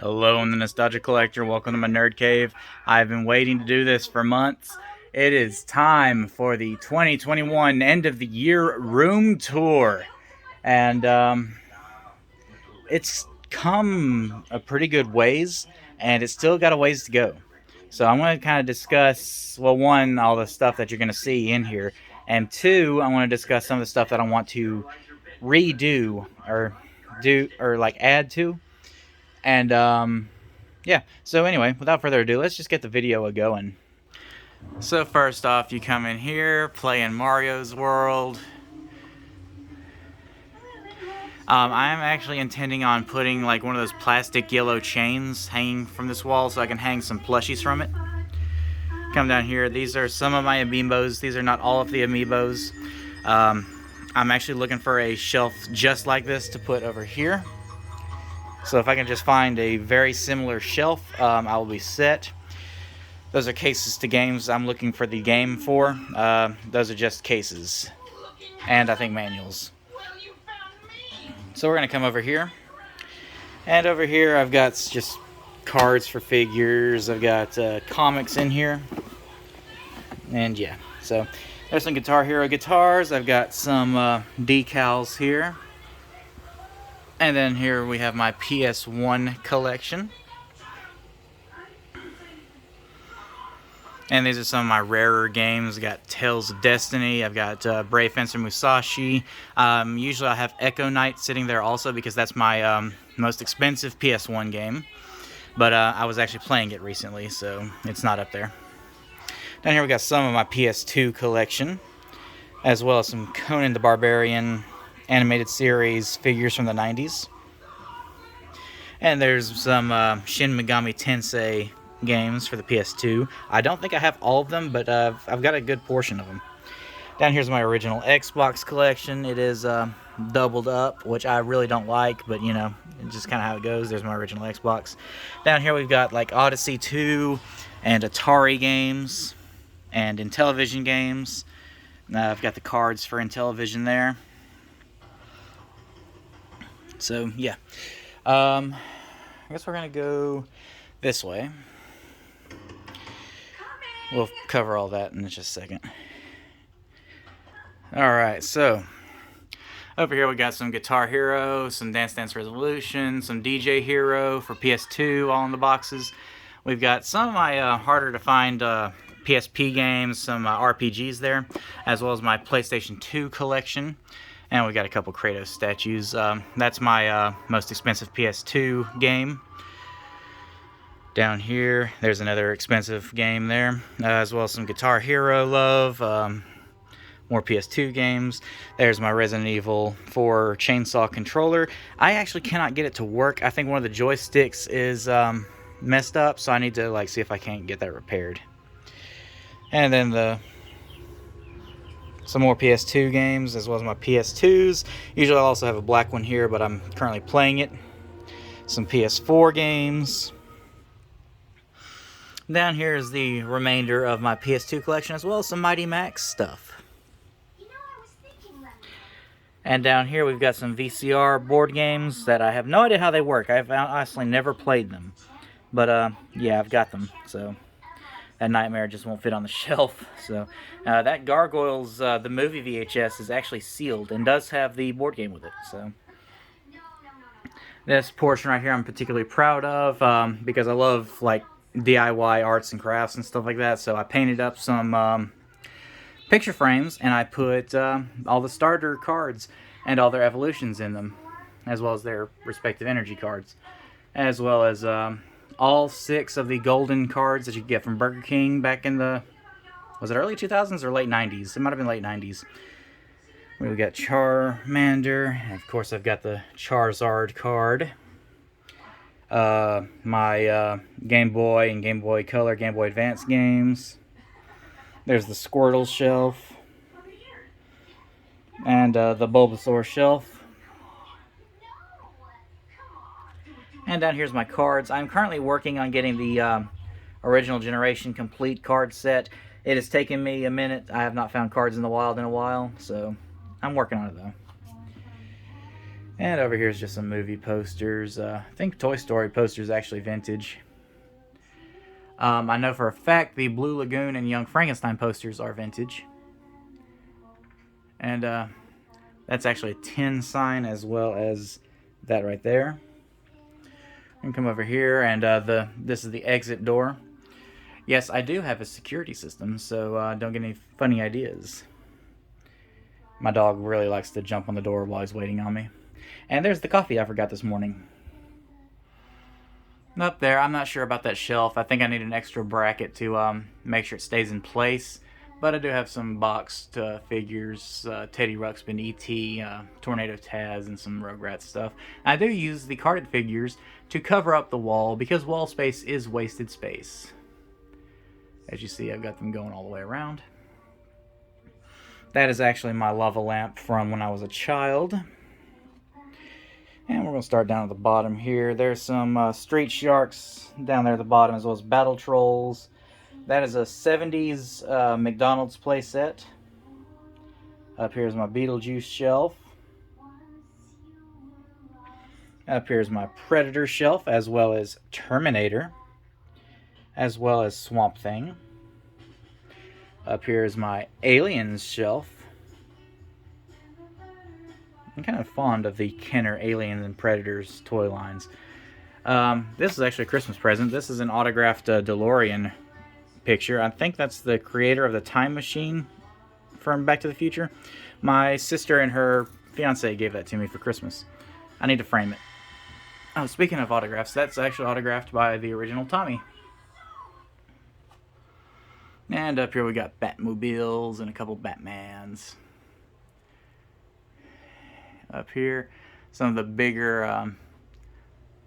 Hello, I'm the Nostalgia Collector. Welcome to my nerd cave. I've been waiting to do this for months. It is time for the 2021 end of the year room tour. And it's come a pretty good ways, and it's still got a ways to go. So I'm going to kind of discuss, well, one, all the stuff that you're going to see in here, and two, I want to discuss some of the stuff that I want to redo or like add to. And yeah, so anyway, without further ado, let's just get the video going. So first off, you come in here, playing Mario's World. I am actually intending on putting like one of those plastic yellow chains hanging from this wall so I can hang some plushies from it. Come down here, these are some of my amiibos. These are not all of the amiibos. I'm actually looking for a shelf just like this to put over here. So if I can just find a very similar shelf, I will be set. Those are cases to games I'm looking for the game for. Those are just cases. And I think manuals. So we're going to come over here. And over here I've got just cards for figures. I've got comics in here. And yeah, so there's some Guitar Hero guitars. I've got some decals here. And then here we have my Ps1 collection. And these are some of my rarer games. I've got Tales of Destiny. I've got Brave Fencer Musashi. Usually I have Echo Knight sitting there also because that's my most expensive PS1 game. But I was actually playing it recently, so it's not up there. Down here we got some of my PS2 collection, as well as some Conan the Barbarian animated series figures from the 90s. And there's some Shin Megami Tensei games for the PS2. I don't think I have all of them, but I've got a good portion of them. Down here's my original Xbox collection. It is doubled up, which I really don't like, but you know, it's just kind of how it goes. There's my original Xbox. Down here we've got like Odyssey 2 and Atari games and Intellivision games. I've got the cards for Intellivision there. So yeah, I guess we're gonna go this way. We'll cover all that in just a second. Alright, so over here we got some Guitar Hero, some Dance Dance Revolution, some DJ Hero for PS2, all in the boxes. We've got some of my harder to find PSP games, some RPGs there, as well as my PlayStation 2 collection. And we got a couple Kratos statues. That's my most expensive PS2 game. Down here, there's another expensive game there, as well as some Guitar Hero love, more PS2 games. There's my Resident Evil 4 chainsaw controller. I actually cannot get it to work. I think one of the joysticks is messed up, so I need to like see if I can't get that repaired. And then some more PS2 games, as well as my PS2s. Usually I also have a black one here, but I'm currently playing it. Some PS4 games. Down here is the remainder of my PS2 collection, as well as some Mighty Max stuff. And down here we've got some VCR board games that I have no idea how they work. I've honestly never played them. But yeah, I've got them, so that nightmare just won't fit on the shelf. So that Gargoyles, the movie VHS, is actually sealed and does have the board game with it. So this portion right here I'm particularly proud of because I love like DIY arts and crafts and stuff like that. So I painted up some picture frames and I put all the starter cards and all their evolutions in them, as well as their respective energy cards, as well as all 6 of the golden cards that you get from Burger King back in the, was it early 2000s or late 90s? It might have been late 90s. We got Charmander, and of course I've got the Charizard card. My Game Boy and Game Boy Color, Game Boy Advance games. There's the Squirtle shelf. And the Bulbasaur shelf. And down here's my cards. I'm currently working on getting the original generation complete card set. It has taken me a minute. I have not found cards in the wild in a while, so I'm working on it though. And over here is just some movie posters. I think Toy Story posters actually vintage. I know for a fact the Blue Lagoon and Young Frankenstein posters are vintage. And that's actually a 10 sign as well as that right there. And come over here, and this is the exit door. Yes, I do have a security system, so don't get any funny ideas. My dog really likes to jump on the door while he's waiting on me. And there's the coffee I forgot this morning. Up there, I'm not sure about that shelf. I think I need an extra bracket to make sure it stays in place. But I do have some boxed figures, Teddy Ruxpin, E.T., Tornado Taz, and some Rugrats stuff. I do use the carded figures to cover up the wall because wall space is wasted space. As you see, I've got them going all the way around. That is actually my lava lamp from when I was a child. And we're going to start down at the bottom here. There's some Street Sharks down there at the bottom, as well as Battle Trolls. That is a 70s McDonald's playset. Up here is my Beetlejuice shelf. Up here is my Predator shelf, as well as Terminator, as well as Swamp Thing. Up here is my Aliens shelf. I'm kind of fond of the Kenner Aliens and Predators toy lines. This is actually a Christmas present. This is an autographed DeLorean picture. I think that's the creator of the Time Machine from Back to the Future. My sister and her fiance gave that to me for Christmas. I need to frame it. Oh, speaking of autographs, that's actually autographed by the original Tommy. And up here we got Batmobiles and a couple Batmans. Up here, some of the bigger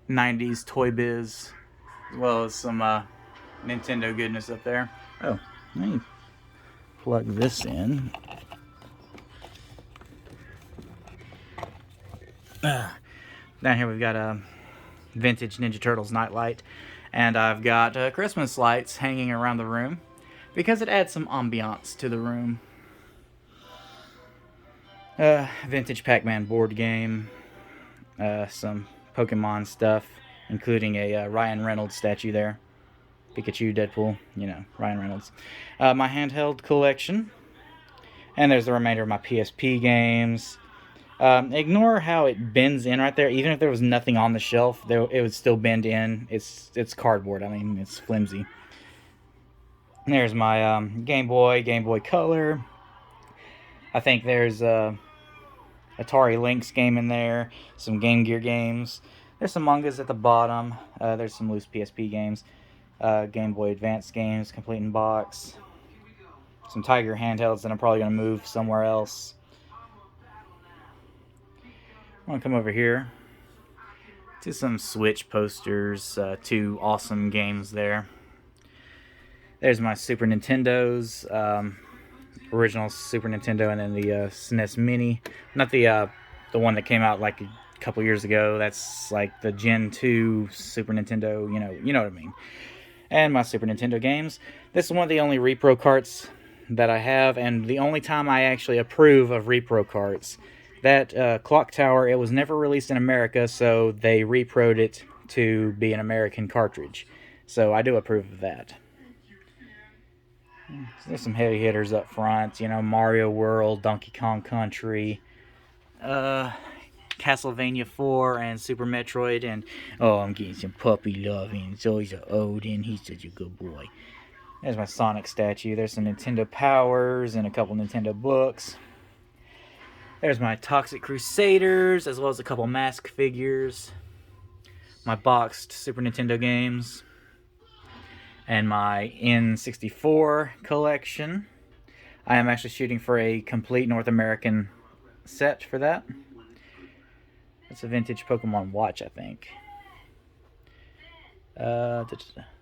90s Toy Biz, as well as some Nintendo goodness up there. Oh, let me plug this in. Down here we've got a vintage Ninja Turtles Nightlight, and I've got Christmas lights hanging around the room because it adds some ambiance to the room. Vintage Pac-Man board game, some Pokemon stuff, including a Ryan Reynolds statue there. Pikachu, Deadpool, you know, Ryan Reynolds. My handheld collection, and there's the remainder of my PSP games. Ignore how it bends in right there. Even if there was nothing on the shelf, it would still bend in. It's cardboard. I mean, it's flimsy. And there's my Game Boy Color. I think there's Atari Lynx game in there, some Game Gear games. There's some mangas at the bottom. There's some loose PSP games, Game Boy Advance games, complete in box. Some Tiger handhelds that I'm probably going to move somewhere else. I'm going to come over here to some Switch posters, 2 awesome games there. There's my Super Nintendos, original Super Nintendo, and then the SNES Mini. Not the one that came out like a couple years ago. That's like the Gen 2 Super Nintendo, you know what I mean. And my Super Nintendo games. This is one of the only repro carts that I have, and the only time I actually approve of repro carts. That Clock Tower, it was never released in America, so they reproed it to be an American cartridge. So I do approve of that. There's some heavy hitters up front, Mario World, Donkey Kong Country, Castlevania 4, and Super Metroid, and I'm getting some puppy love, and it's always Odin, he's such a good boy. There's my Sonic statue. There's some Nintendo Powers and a couple Nintendo books. There's my Toxic Crusaders, as well as a couple Mask figures. My boxed Super Nintendo games. And my N64 collection. I am actually shooting for a complete North American set for that. It's a vintage Pokemon watch, I think.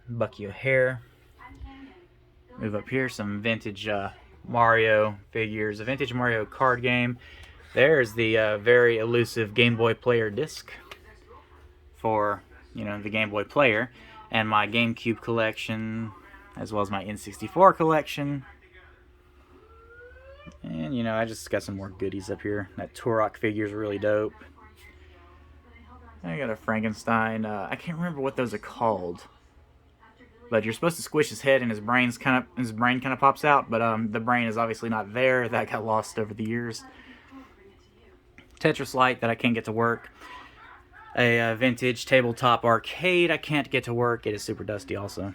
Bucky O'Hare. Move up here, some vintage Mario figures. A vintage Mario card game. There's the very elusive Game Boy Player disc for, the Game Boy Player. And my GameCube collection, as well as my N64 collection. And, I just got some more goodies up here. That Turok figure is really dope. I got a Frankenstein. I can't remember what those are called, but you're supposed to squish his head and his brain kind of pops out. But the brain is obviously not there. That got lost over the years. Tetris Lite that I can't get to work. A vintage tabletop arcade I can't get to work. It is super dusty also.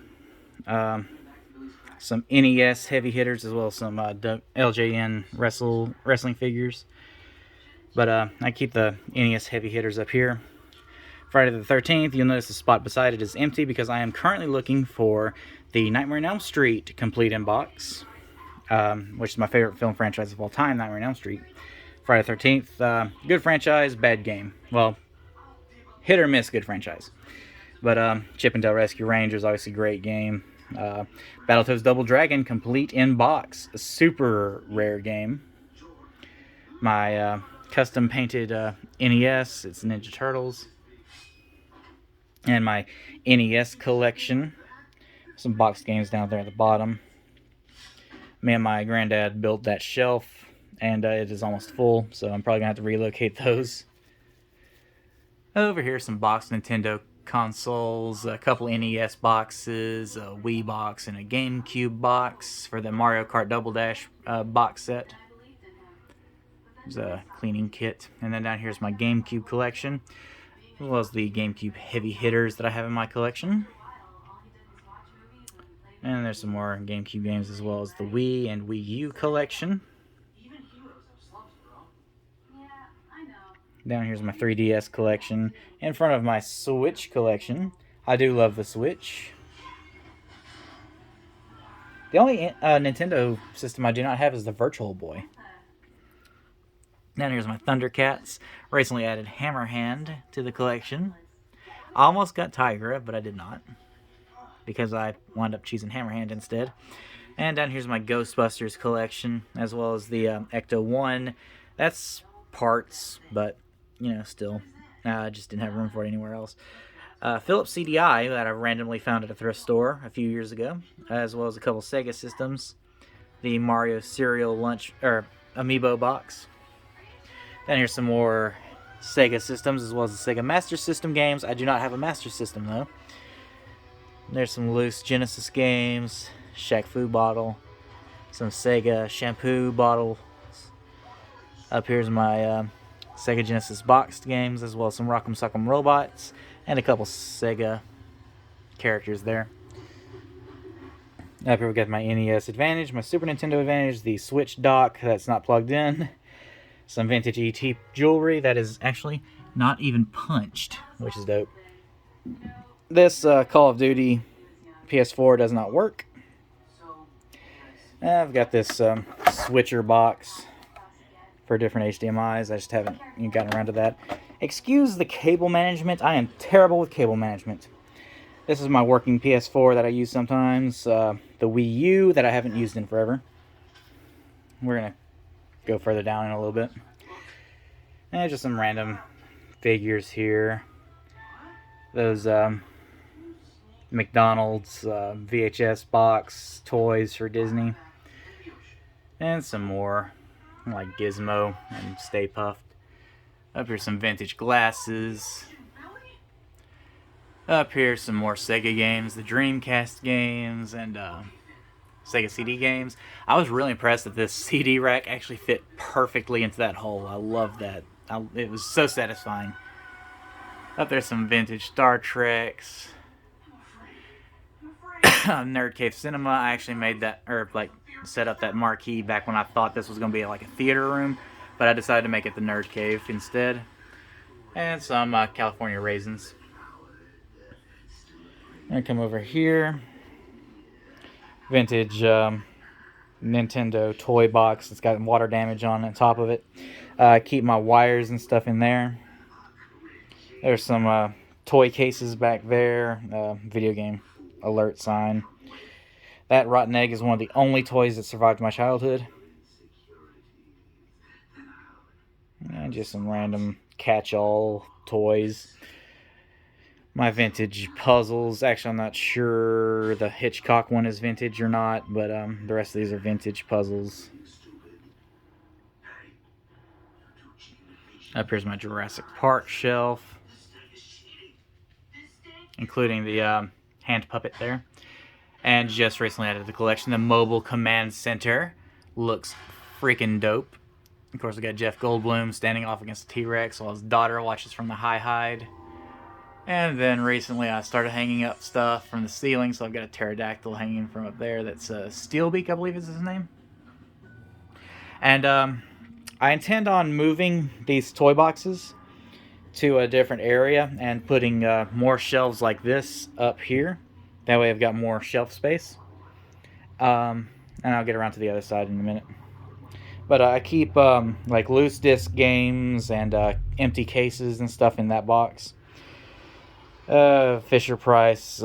Some NES heavy hitters, as well as some LJN wrestling figures. But I keep the NES heavy hitters up here. Friday the 13th, you'll notice the spot beside it is empty because I am currently looking for the Nightmare on Elm Street complete in box, which is my favorite film franchise of all time, Nightmare on Elm Street. Friday the 13th, good franchise, bad game. Well, hit or miss good franchise. But Chip and Dale Rescue Rangers, obviously great game. Battletoads Double Dragon complete in box, a super rare game. My custom painted NES, it's Ninja Turtles. And my NES collection, some boxed games down there at the bottom. Me and my granddad built that shelf, and it is almost full, so I'm probably going to have to relocate those. Over here, some boxed Nintendo consoles, a couple NES boxes, a Wii box, and a GameCube box for the Mario Kart Double Dash box set. There's a cleaning kit. And then down here's my GameCube collection, as well as the GameCube heavy hitters that I have in my collection. And there's some more GameCube games, as well as the Wii and Wii U collection. Down here's my 3DS collection. In front of my Switch collection. I do love the Switch. The only Nintendo system I do not have is the Virtual Boy. Down here's my Thundercats. Recently added Hammerhand to the collection. I almost got Tigra, but I did not, because I wound up choosing Hammerhand instead. And down here's my Ghostbusters collection, as well as the Ecto-1. That's parts, but, you know, still. I just didn't have room for it anywhere else. Philips CDI that I randomly found at a thrift store a few years ago, as well as a couple Sega systems. The Mario Cereal Amiibo box. Then here's some more Sega systems, as well as the Sega Master System games. I do not have a Master System, though. There's some loose Genesis games, Shaq Fu bottle, some Sega shampoo bottles. Up here's my Sega Genesis boxed games, as well as some Rock'em Sock'em Robots, and a couple Sega characters there. Up here we got my NES Advantage, my Super Nintendo Advantage, the Switch dock that's not plugged in, some vintage ET jewelry that is actually not even punched, which is dope. This Call of Duty PS4 does not work. I've got this switcher box for different HDMIs. I just haven't gotten around to that. Excuse the cable management. I am terrible with cable management. This is my working PS4 that I use sometimes. The Wii U that I haven't used in forever. We're going to go further down in a little bit. And just some random figures here. Those McDonald's VHS box toys for Disney. And some more, like Gizmo and Stay Puft. Up here some vintage glasses. Up here some more Sega games, the Dreamcast games, and Sega CD games. I was really impressed that this CD rack actually fit perfectly into that hole. I love that. It was so satisfying. Up there's some vintage Star Treks. Nerd Cave Cinema. I actually made that, or like set up that marquee back when I thought this was going to be like a theater room, but I decided to make it the Nerd Cave instead. And some California raisins. I'm going to come over here. Vintage Nintendo toy box. It's got water damage on the top of it. Keep my wires and stuff in there. There's some toy cases back there. Video game alert sign. That rotten egg is one of the only toys that survived my childhood. And just some random catch-all toys. My vintage puzzles. Actually, I'm not sure the Hitchcock one is vintage or not, but the rest of these are vintage puzzles. Up here's my Jurassic Park shelf. including the hand puppet there. And just recently added to the collection, the Mobile Command Center. Looks freaking dope. Of course, we got Jeff Goldblum standing off against a T-Rex while his daughter watches from the high hide. And then recently I started hanging up stuff from the ceiling, so I've got a pterodactyl hanging from up there. That's Steelbeak, I believe is his name. And I intend on moving these toy boxes to a different area and putting more shelves like this up here. That way I've got more shelf space. And I'll get around to the other side in a minute. But I keep like loose disc games and empty cases and stuff in that box. Fisher-Price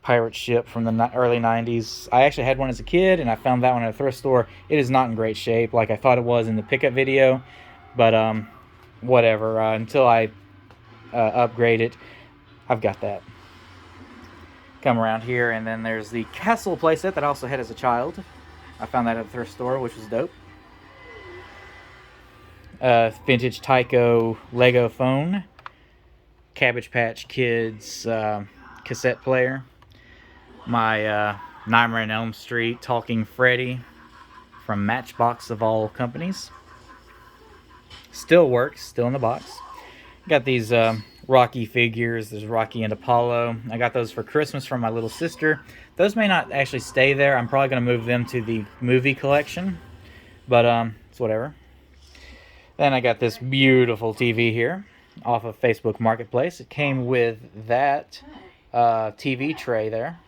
pirate ship from the early 90s. I actually had one as a kid, and I found that one at a thrift store. It is not in great shape like I thought it was in the pickup video. But whatever. Until I upgrade it, I've got that. Come around here, and then there's the Castle playset that I also had as a child. I found that at a thrift store, which was dope. Vintage Tyco Lego phone. Cabbage Patch Kids cassette player. My Nightmare on Elm Street Talking Freddy from Matchbox of all companies. Still works, still in the box. Got these Rocky figures. There's Rocky and Apollo. I got those for Christmas from my little sister. Those may not actually stay there. I'm probably going to move them to the movie collection. But it's whatever. Then I got this beautiful TV here off of Facebook Marketplace. It came with that TV tray there.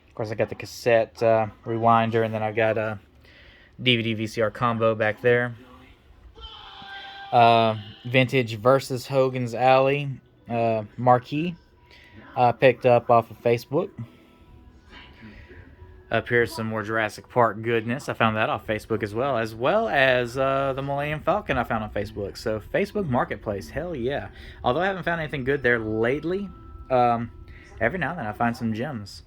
Of course, I got the cassette rewinder, and then I've got a DVD VCR combo back there. Vintage versus Hogan's Alley marquee picked up off of Facebook. Up here's some more Jurassic Park goodness. I found that off Facebook as well as the Millennium Falcon I found on Facebook. So Facebook Marketplace, hell yeah. Although I haven't found anything good there lately, every now and then I find some gems.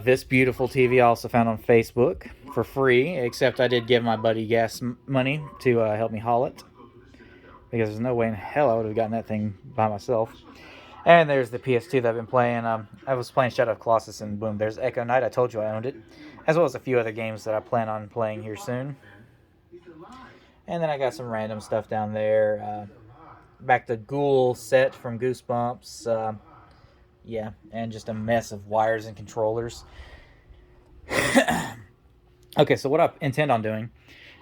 This beautiful TV I also found on Facebook for free, except I did give my buddy gas money to help me haul it, because there's no way in hell I would have gotten that thing by myself. And there's the PS2 that I've been playing. I was playing Shadow of Colossus, and boom, there's Echo Knight. I told you I owned it, as well as a few other games that I plan on playing here soon. And then I got some random stuff down there. Back to Ghoul set from Goosebumps. Yeah, and just a mess of wires and controllers. Okay, so what I intend on doing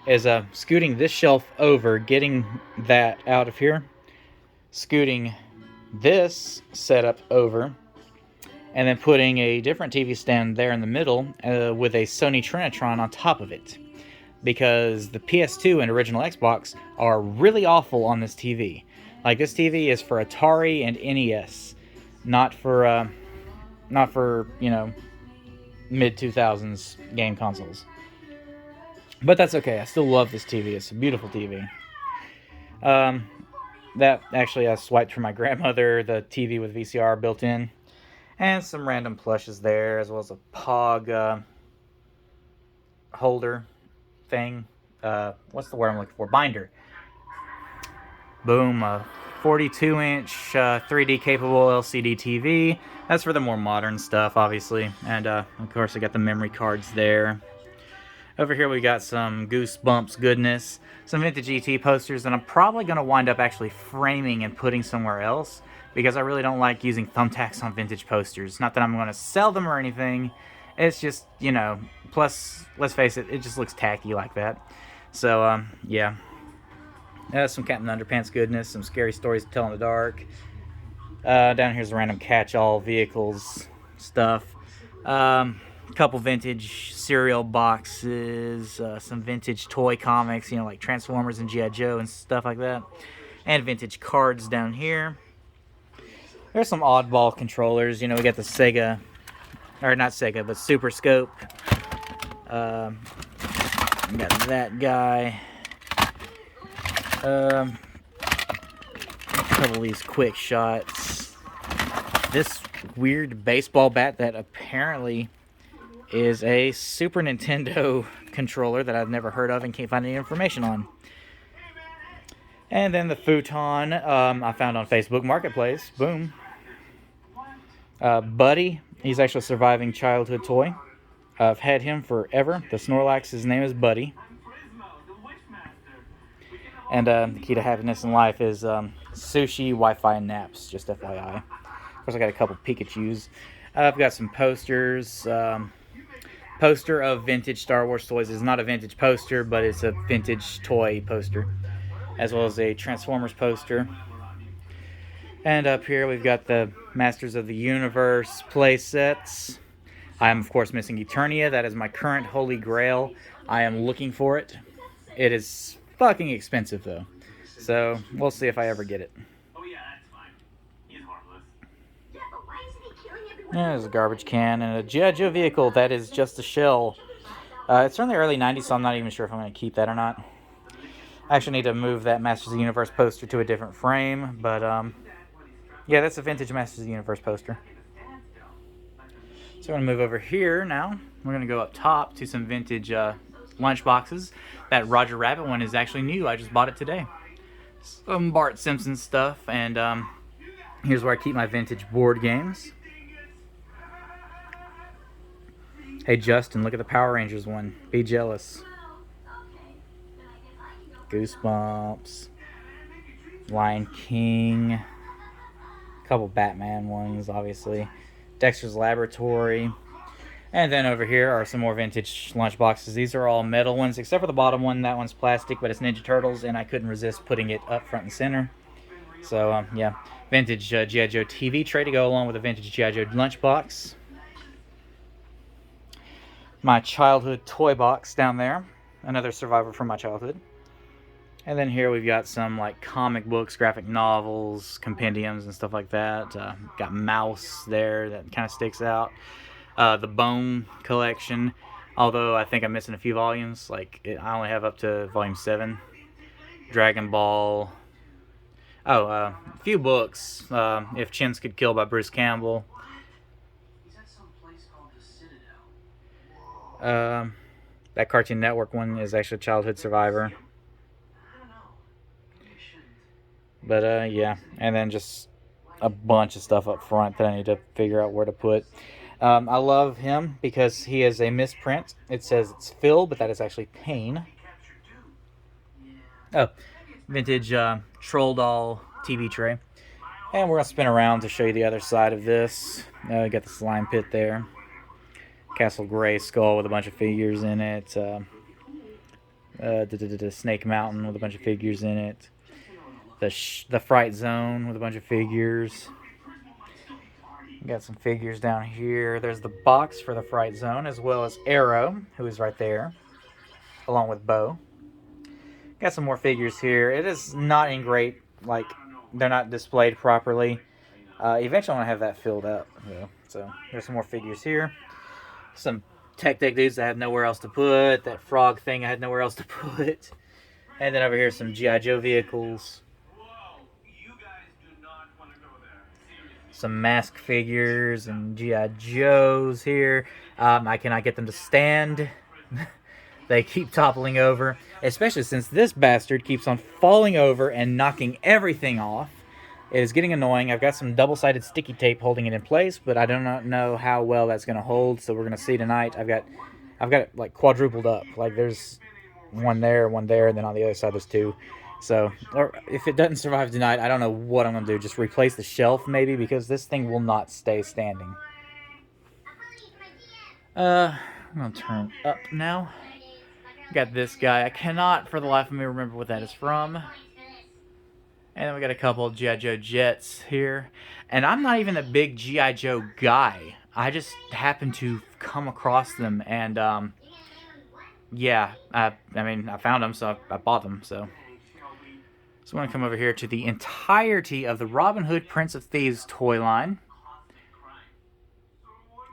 is scooting this shelf over, getting that out of here, scooting this setup over, and then putting a different TV stand there in the middle with a Sony Trinitron on top of it. Because the PS2 and original Xbox are really awful on this TV. Like, this TV is for Atari and NES. Not for you know, mid-2000s game consoles. But that's okay. I still love this TV. It's a beautiful TV. That actually I swiped from my grandmother, the TV with VCR built in. And some random plushes there, as well as a Pog holder thing. What's the word I'm looking for? Binder. Boom. 42-inch 3D capable LCD TV. That's for the more modern stuff, obviously. And of course I got the memory cards there. Over here we got some Goosebumps goodness, some vintage ET posters that I'm probably going to wind up actually framing and putting somewhere else, because I really don't like using thumbtacks on vintage posters. Not that I'm going to sell them or anything, it's just, you know, plus, let's face it, it just looks tacky like that. So, yeah. Some Captain Underpants goodness, some scary stories to tell in the dark. Down here's the random catch-all vehicles stuff. Couple vintage cereal boxes, some vintage toy comics, you know, like Transformers and G.I. Joe and stuff like that. And vintage cards down here. There's some oddball controllers. You know, we got the Sega, or not Sega, but Super Scope. We got that guy. A couple of these quick shots. This weird baseball bat that apparently is a Super Nintendo controller that I've never heard of and can't find any information on. And then the futon I found on Facebook Marketplace. Boom. Buddy, he's actually a surviving childhood toy. I've had him forever. The Snorlax, his name is Buddy. And the key to happiness in life is sushi, Wi-Fi, and naps, just FYI. Of course, I got a couple Pikachus. I've got some posters. Poster of vintage Star Wars toys. It's not a vintage poster, but it's a vintage toy poster. As well as a Transformers poster. And up here we've got the Masters of the Universe play sets. I am, of course, missing Eternia. That is my current holy grail. I am looking for it. It is fucking expensive, though. So, we'll see if I ever get it. Oh, yeah, that's fine. He's harmless. Yeah, but why isn't he killing everyone? There's a garbage can and a G.I. Joe vehicle that is just a shell. It's from the early 90s, so I'm not even sure if I'm going to keep that or not. I actually need to move that Masters of the Universe poster to a different frame, but, yeah, that's a vintage Masters of the Universe poster. So I'm going to move over here now. We're going to go up top to some vintage lunch boxes. That Roger Rabbit one is actually new. I just bought it today. Some Bart Simpson stuff, and here's where I keep my vintage board games. Hey Justin, look at the Power Rangers one. Be jealous. Goosebumps. Lion King. A couple Batman ones, obviously. Dexter's Laboratory. And then over here are some more vintage lunch boxes. These are all metal ones, except for the bottom one. That one's plastic, but it's Ninja Turtles, and I couldn't resist putting it up front and center. So, yeah. Vintage G.I. Joe TV tray to go along with a vintage G.I. Joe lunchbox. My childhood toy box down there. Another survivor from my childhood. And then here we've got some like comic books, graphic novels, compendiums, and stuff like that. Got Mouse there that kind of sticks out. The Bone Collection, although I think I'm missing a few volumes. I only have up to volume 7. Dragon Ball. Oh, a few books. If Chins Could Kill by Bruce Campbell. That Cartoon Network one is actually Childhood Survivor. But, yeah. And then just a bunch of stuff up front that I need to figure out where to put. I love him because he is a misprint. It says it's Phil, but that is actually Pain. Oh, vintage Troll Doll TV tray. And we're going to spin around to show you the other side of this. We got the Slime Pit there. Castle Grayskull with a bunch of figures in it. Snake Mountain with a bunch of figures in it. The Fright Zone with a bunch of figures. Got some figures down here. There's the box for the Fright Zone, as well as Arrow, who is right there, along with Bo. Got some more figures here. It is not in great, they're not displayed properly. Eventually I'm going to have that filled up, though. So there's some more figures here. Some Tech Deck dudes I had nowhere else to put. That frog thing I had nowhere else to put. And then over here some G.I. Joe vehicles. Some Mask figures and G.I. Joes here. I cannot get them to stand. They keep toppling over, especially since this bastard keeps on falling over and knocking everything off. It is getting annoying. I've got some double-sided sticky tape holding it in place, but I do not know how well that's going to hold, so we're going to see tonight. I've got it like quadrupled up. Like there's one there, and then on the other side there's 2. So, or if it doesn't survive tonight, I don't know what I'm going to do. Just replace the shelf, maybe, because this thing will not stay standing. I'm going to turn up now. Got this guy. I cannot, for the life of me, remember what that is from. And then we got a couple of G.I. Joe jets here. And I'm not even a big G.I. Joe guy. I just happened to come across them. And, yeah, I found them, so I bought them, so... So I'm going to come over here to the entirety of the Robin Hood Prince of Thieves toy line.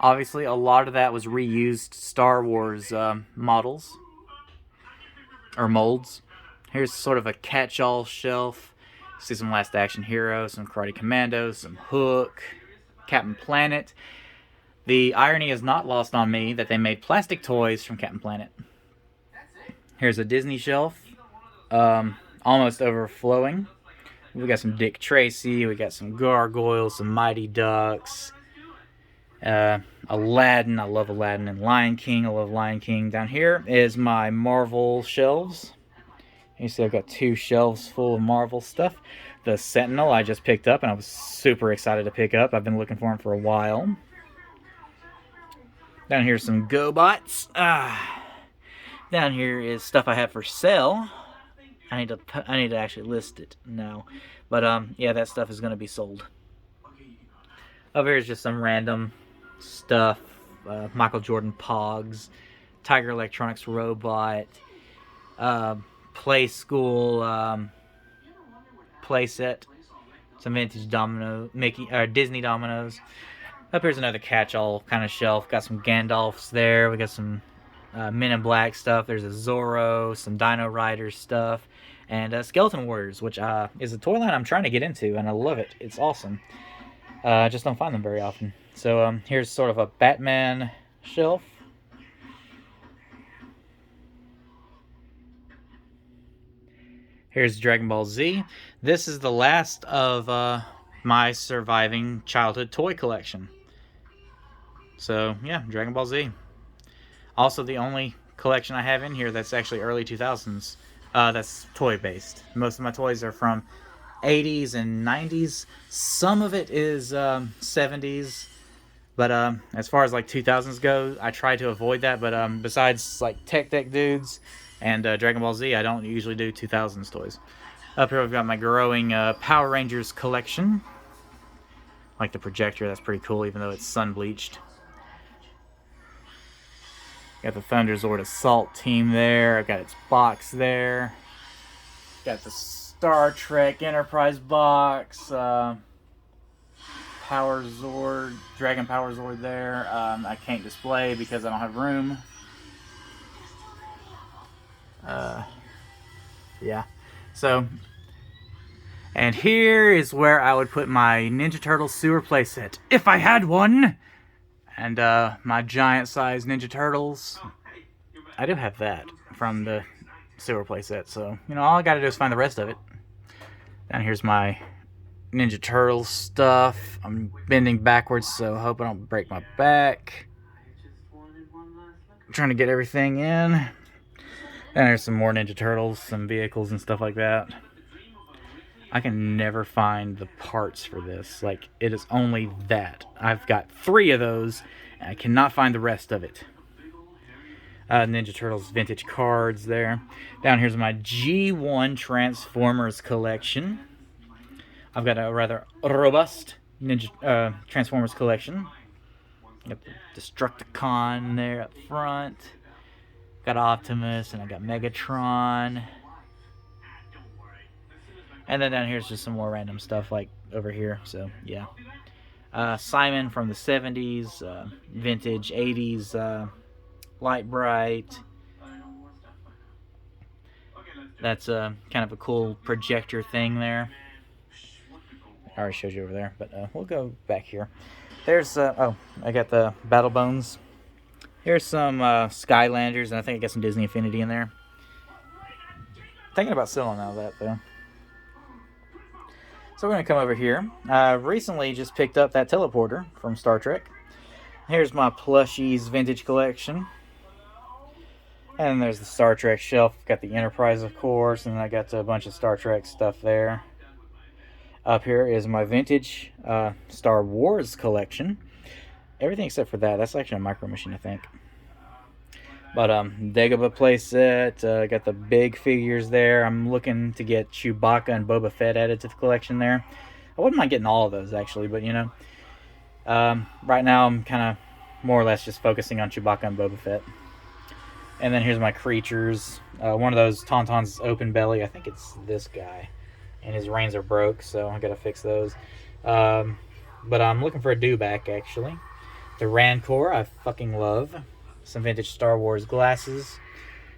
Obviously, a lot of that was reused Star Wars models. Or molds. Here's sort of a catch-all shelf. See some Last Action Hero, some Karate Commandos, some Hook, Captain Planet. The irony is not lost on me that they made plastic toys from Captain Planet. Here's a Disney shelf. almost overflowing. We got some Dick Tracy, we got some Gargoyles, some Mighty Ducks, Aladdin. I love Aladdin, and Lion King. I love Lion King. Down here is my Marvel shelves. You see I've got 2 shelves full of Marvel stuff. The Sentinel I just picked up, and I was super excited to pick up. I've been looking for him for a while. Down here some GoBots. Down here is stuff I have for sale. I need to actually list it now. But yeah, that stuff is going to be sold. Over here is just some random stuff. Michael Jordan Pogs, Tiger Electronics Robot, Play School playset, some vintage Disney dominoes. Up here's another catch-all kind of shelf. Got some Gandalfs there. We got some Men in Black stuff. There's a Zorro, some Dino Riders stuff, and Skeleton Warriors, which is a toy line I'm trying to get into, and I love it. It's awesome. I just don't find them very often. So here's sort of a Batman shelf. Here's Dragon Ball Z. This is the last of my surviving childhood toy collection. So yeah, Dragon Ball Z. Also the only collection I have in here that's actually early 2000s. That's toy based. Most of my toys are from 80s and 90s. Some of it is 70s. But as far as like 2000s go, I try to avoid that. But besides like Tech Deck Dudes and Dragon Ball Z, I don't usually do 2000s toys. Up here we've got my growing Power Rangers collection. Like the projector, that's pretty cool, even though it's sun bleached. Got the Thunderzord Assault team there. I've got its box there. Got the Star Trek Enterprise box. Power Zord, Dragon Power Zord there. I can't display because I don't have room. Yeah. So, and here is where I would put my Ninja Turtles sewer playset, if I had one. And my giant size Ninja Turtles. I do have that from the sewer playset, so you know all I gotta do is find the rest of it. Down here's my Ninja Turtles stuff. I'm bending backwards, so I hope I don't break my back. I'm trying to get everything in. And there's some more Ninja Turtles, some vehicles and stuff like that. I can never find the parts for this. Like, it is only that. I've got 3 of those, and I cannot find the rest of it. Ninja Turtles vintage cards there. Down here's my G1 Transformers collection. I've got a rather robust Ninja Transformers collection. Got the Destructicon there up front. Got Optimus, and I got Megatron. And then down here's just some more random stuff like over here. So, yeah. Simon from the 70s, vintage 80s, Light Bright. That's kind of a cool projector thing there. I already showed you over there, but we'll go back here. There's, oh, I got the Battle Bones. Here's some Skylanders, and I think I got some Disney Infinity in there. Thinking about selling all that, though. So we're going to come over here. Recently just picked up that teleporter from Star Trek. Here's my plushies vintage collection. And then there's the Star Trek shelf. Got the Enterprise, of course, and I got a bunch of Star Trek stuff there. Up here is my vintage Star Wars collection. Everything except for that. That's actually a Micro Machine, I think. But Dagobah playset, got the big figures there. I'm looking to get Chewbacca and Boba Fett added to the collection there. I wouldn't mind getting all of those actually, but you know, right now I'm kind of more or less just focusing on Chewbacca and Boba Fett. And then here's my creatures. One of those Tauntaun's open belly. I think it's this guy, and his reins are broke, so I gotta fix those. But I'm looking for a dewback actually. The Rancor I fucking love. Some vintage Star Wars glasses.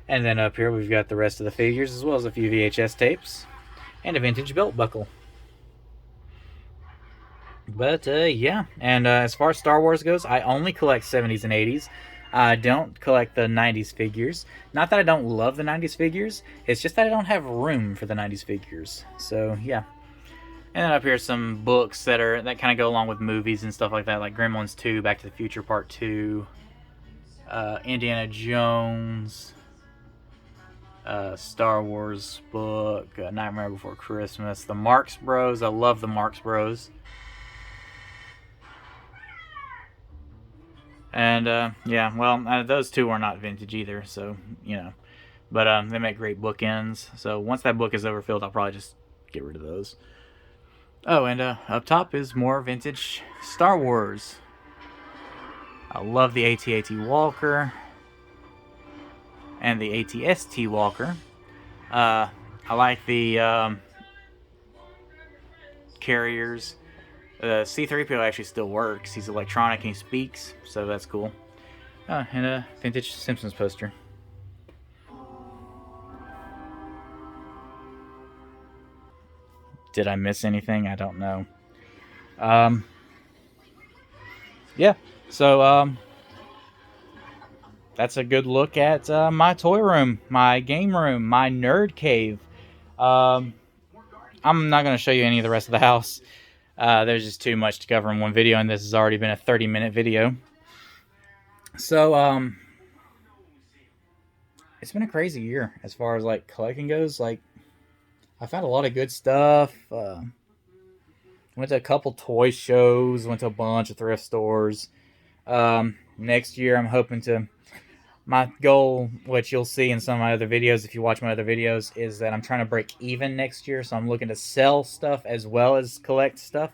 And then up here we've got the rest of the figures, as well as a few VHS tapes. And a vintage belt buckle. But, yeah. And as far as Star Wars goes, I only collect 70s and 80s. I don't collect the 90s figures. Not that I don't love the 90s figures, it's just that I don't have room for the 90s figures. So, yeah. And then up here some books that kind of go along with movies and stuff like that, like Gremlins 2, Back to the Future Part 2, Indiana Jones, Star Wars book, Nightmare Before Christmas, the Marx Bros. I love the Marx Bros. And yeah, well, those two are not vintage either, so you know. But they make great bookends. So once that book is overfilled, I'll probably just get rid of those. Oh, and up top is more vintage Star Wars. I love the AT-AT Walker and the AT-ST Walker. I like the carriers. C-3PO actually still works. He's electronic and he speaks, so that's cool. And a vintage Simpsons poster. Did I miss anything? I don't know. Yeah, so that's a good look at my toy room, my game room, my nerd cave. I'm not going to show you any of the rest of the house. There's just too much to cover in one video, and this has already been a 30-minute video. So, it's been a crazy year as far as like collecting goes. Like, I found a lot of good stuff. Went to a couple toy shows. Went to a bunch of thrift stores. Next year, I'm hoping to. My goal, which you'll see in some of my other videos if you watch my other videos, is that I'm trying to break even next year. So I'm looking to sell stuff as well as collect stuff.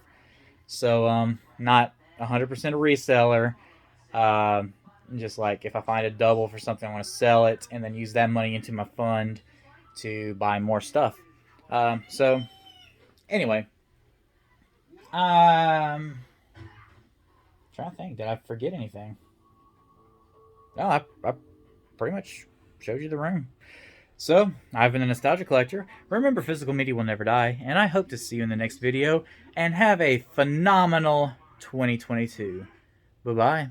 So not 100% a reseller. Just like if I find a double for something, I want to sell it and then use that money into my fund to buy more stuff. So anyway, trying to think, did I forget anything? No, I pretty much showed you the room. So, I've been a Nostalgia Collector. Remember, physical media will never die, and I hope to see you in the next video, and have a phenomenal 2022. Bye-bye.